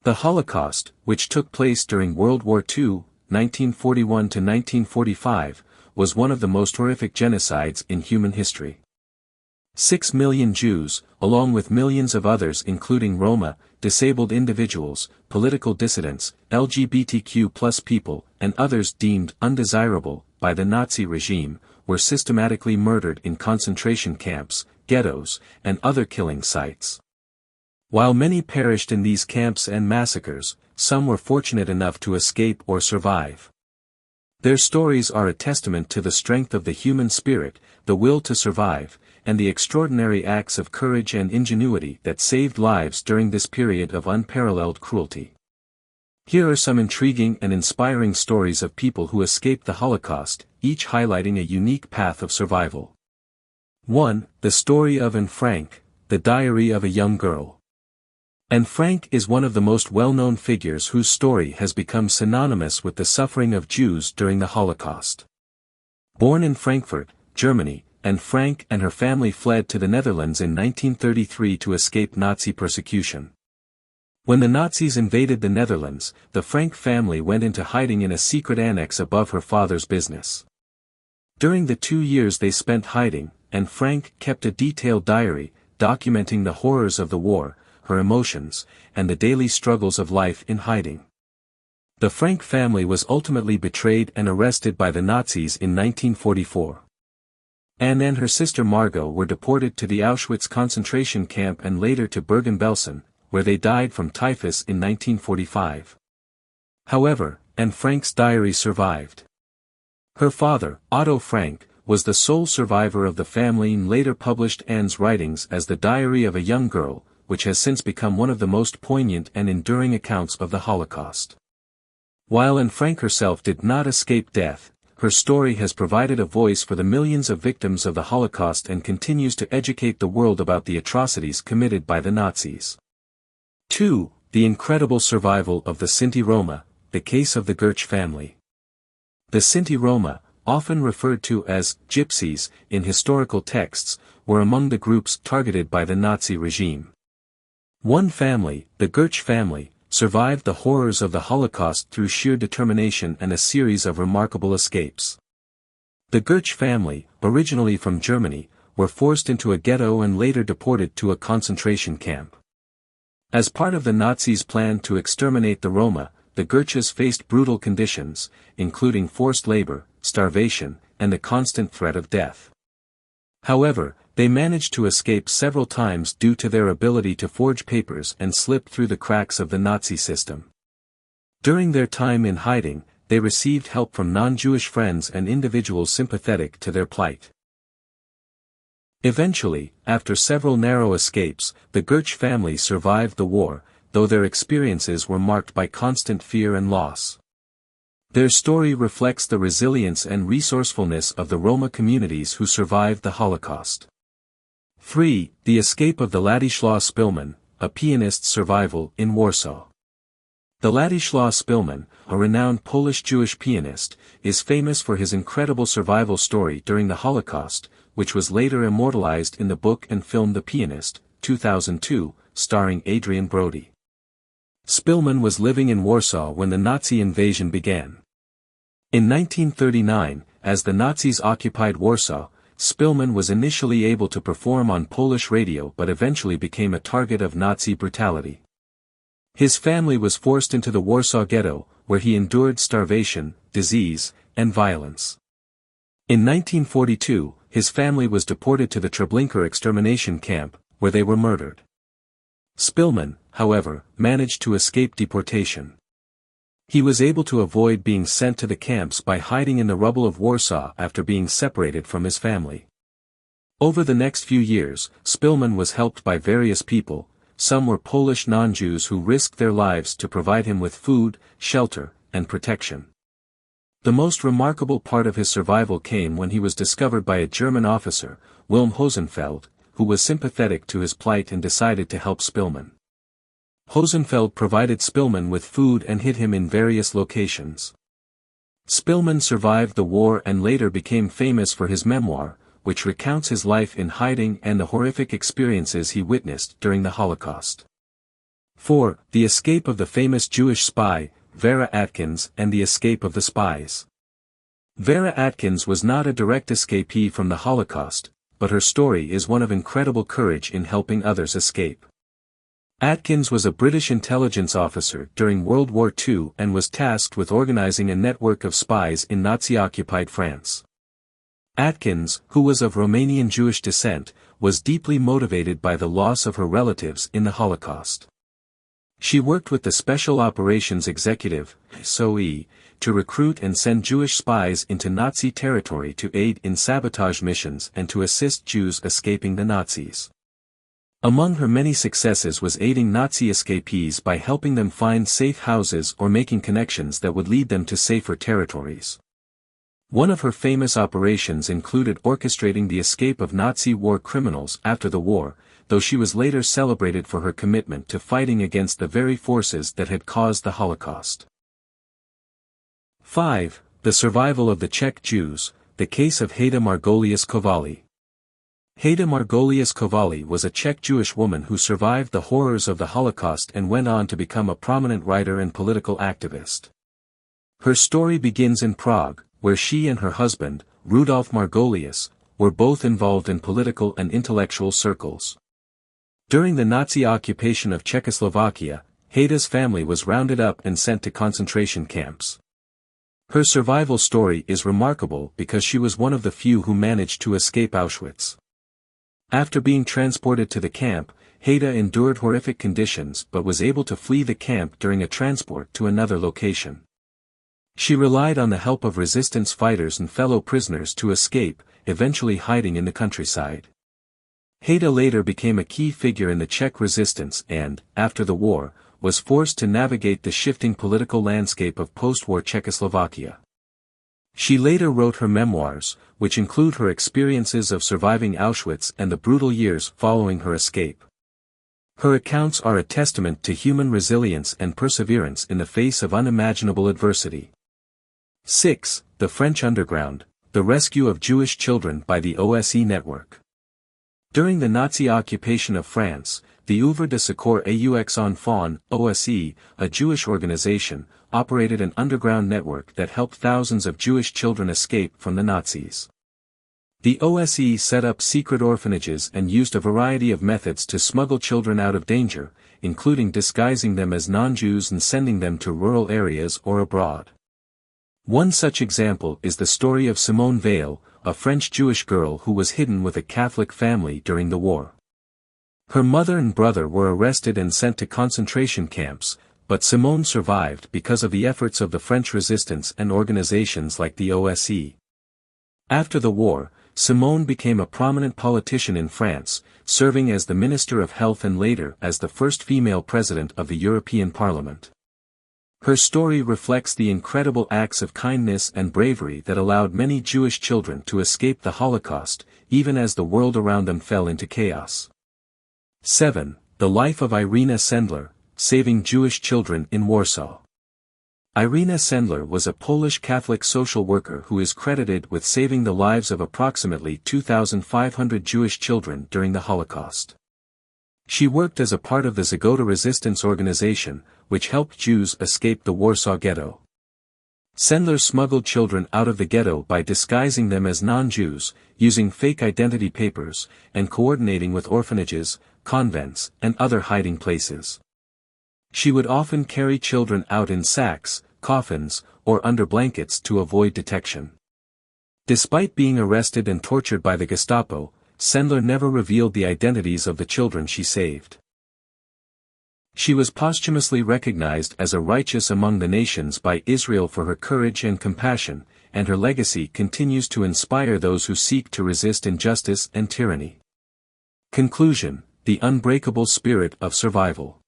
The Holocaust, which took place during World War II, 1941 to 1945, was one of the most horrific genocides in human history. 6 million Jews, along with millions of others including Roma, disabled individuals, political dissidents, LGBTQ+ people, and others deemed undesirable by the Nazi regime, were systematically murdered in concentration camps, ghettos, and other killing sites. While many perished in these camps and massacres, some were fortunate enough to escape or survive. Their stories are a testament to the strength of the human spirit, the will to survive, and the extraordinary acts of courage and ingenuity that saved lives during this period of unparalleled cruelty. Here are some intriguing and inspiring stories of people who escaped the Holocaust, each highlighting a unique path of survival. 1. The story of Anne Frank, the diary of a young girl. Anne Frank is one of the most well-known figures whose story has become synonymous with the suffering of Jews during the Holocaust. Born in Frankfurt, Germany, Anne Frank and her family fled to the Netherlands in 1933 to escape Nazi persecution. When the Nazis invaded the Netherlands, the Frank family went into hiding in a secret annex above her father's business. During the 2 years they spent hiding, Anne Frank kept a detailed diary, documenting the horrors of the war, her emotions, and the daily struggles of life in hiding. The Frank family was ultimately betrayed and arrested by the Nazis in 1944. Anne and her sister Margot were deported to the Auschwitz concentration camp and later to Bergen-Belsen, where they died from typhus in 1945. However, Anne Frank's diary survived. Her father, Otto Frank, was the sole survivor of the family and later published Anne's writings as The Diary of a Young Girl, which has since become one of the most poignant and enduring accounts of the Holocaust. While Anne Frank herself did not escape death, her story has provided a voice for the millions of victims of the Holocaust and continues to educate the world about the atrocities committed by the Nazis. 2. The incredible survival of the Sinti Roma, the case of the Gurch family. The Sinti Roma, often referred to as gypsies in historical texts, were among the groups targeted by the Nazi regime. One family, the Gurch family, survived the horrors of the Holocaust through sheer determination and a series of remarkable escapes. The Gurch family, originally from Germany, were forced into a ghetto and later deported to a concentration camp. As part of the Nazis' plan to exterminate the Roma, the Gurches faced brutal conditions, including forced labor, starvation, and the constant threat of death. However, they managed to escape several times due to their ability to forge papers and slip through the cracks of the Nazi system. During their time in hiding, they received help from non-Jewish friends and individuals sympathetic to their plight. Eventually, after several narrow escapes, the Gurch family survived the war, though their experiences were marked by constant fear and loss. Their story reflects the resilience and resourcefulness of the Roma communities who survived the Holocaust. 3. The escape of the Ladislaw Spillman, a pianist's survival in Warsaw. The Ladislaw Spillman, a renowned Polish-Jewish pianist, is famous for his incredible survival story during the Holocaust, which was later immortalized in the book and film The Pianist, 2002, starring Adrian Brody. Spillman was living in Warsaw when the Nazi invasion began. In 1939, as the Nazis occupied Warsaw, Spillman was initially able to perform on Polish radio but eventually became a target of Nazi brutality. His family was forced into the Warsaw Ghetto, where he endured starvation, disease, and violence. In 1942, his family was deported to the Treblinka extermination camp, where they were murdered. Spillman, however, managed to escape deportation. He was able to avoid being sent to the camps by hiding in the rubble of Warsaw after being separated from his family. Over the next few years, Spillman was helped by various people. Some were Polish non-Jews who risked their lives to provide him with food, shelter, and protection. The most remarkable part of his survival came when he was discovered by a German officer, Wilhelm Hosenfeld, who was sympathetic to his plight and decided to help Spillman. Hosenfeld provided Spillman with food and hid him in various locations. Spillman survived the war and later became famous for his memoir, which recounts his life in hiding and the horrific experiences he witnessed during the Holocaust. 4. The escape of the famous Jewish spy, Vera Atkins, and the escape of the spies. Vera Atkins was not a direct escapee from the Holocaust, but her story is one of incredible courage in helping others escape. Atkins was a British intelligence officer during World War II and was tasked with organizing a network of spies in Nazi-occupied France. Atkins, who was of Romanian Jewish descent, was deeply motivated by the loss of her relatives in the Holocaust. She worked with the Special Operations Executive, SOE, to recruit and send Jewish spies into Nazi territory to aid in sabotage missions and to assist Jews escaping the Nazis. Among her many successes was aiding Nazi escapees by helping them find safe houses or making connections that would lead them to safer territories. One of her famous operations included orchestrating the escape of Nazi war criminals after the war, though she was later celebrated for her commitment to fighting against the very forces that had caused the Holocaust. 5. The survival of the Czech Jews, the case of Heda Margolius-Kowali. Heda Margolius-Kowali was a Czech Jewish woman who survived the horrors of the Holocaust and went on to become a prominent writer and political activist. Her story begins in Prague, where she and her husband, Rudolf Margolius, were both involved in political and intellectual circles. During the Nazi occupation of Czechoslovakia, Heda's family was rounded up and sent to concentration camps. Her survival story is remarkable because she was one of the few who managed to escape Auschwitz. After being transported to the camp, Heda endured horrific conditions but was able to flee the camp during a transport to another location. She relied on the help of resistance fighters and fellow prisoners to escape, eventually hiding in the countryside. Heda later became a key figure in the Czech resistance and, after the war, was forced to navigate the shifting political landscape of post-war Czechoslovakia. She later wrote her memoirs, which include her experiences of surviving Auschwitz and the brutal years following her escape. Her accounts are a testament to human resilience and perseverance in the face of unimaginable adversity. 6. The French Underground, the rescue of Jewish children by the OSE network. During the Nazi occupation of France, the Œuvre de Secours aux Enfants, OSE, a Jewish organization, operated an underground network that helped thousands of Jewish children escape from the Nazis. The OSE set up secret orphanages and used a variety of methods to smuggle children out of danger, including disguising them as non-Jews and sending them to rural areas or abroad. One such example is the story of Simone Veil, a French Jewish girl who was hidden with a Catholic family during the war. Her mother and brother were arrested and sent to concentration camps, but Simone survived because of the efforts of the French resistance and organizations like the OSE. After the war, Simone became a prominent politician in France, serving as the Minister of Health and later as the first female president of the European Parliament. Her story reflects the incredible acts of kindness and bravery that allowed many Jewish children to escape the Holocaust, even as the world around them fell into chaos. 7. The life of Irina Sendler, saving Jewish children in Warsaw. Irina Sendler was a Polish Catholic social worker who is credited with saving the lives of approximately 2,500 Jewish children during the Holocaust. She worked as a part of the Zagota resistance organization, which helped Jews escape the Warsaw Ghetto. Sendler smuggled children out of the ghetto by disguising them as non-Jews, using fake identity papers, and coordinating with orphanages, convents, and other hiding places. She would often carry children out in sacks, coffins, or under blankets to avoid detection. Despite being arrested and tortured by the Gestapo, Sendler never revealed the identities of the children she saved. She was posthumously recognized as a righteous among the nations by Israel for her courage and compassion, and her legacy continues to inspire those who seek to resist injustice and tyranny. Conclusion: the unbreakable spirit of survival.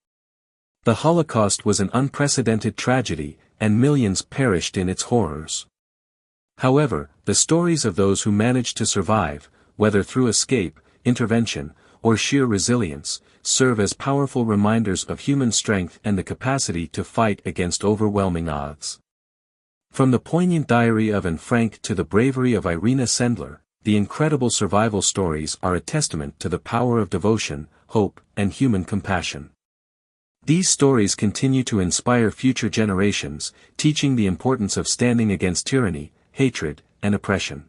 The Holocaust was an unprecedented tragedy, and millions perished in its horrors. However, the stories of those who managed to survive, whether through escape, intervention, or sheer resilience, serve as powerful reminders of human strength and the capacity to fight against overwhelming odds. From the poignant diary of Anne Frank to the bravery of Irina Sendler, the incredible survival stories are a testament to the power of devotion, hope, and human compassion. These stories continue to inspire future generations, teaching the importance of standing against tyranny, hatred, and oppression.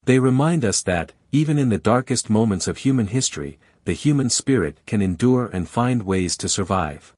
They remind us that, even in the darkest moments of human history, the human spirit can endure and find ways to survive.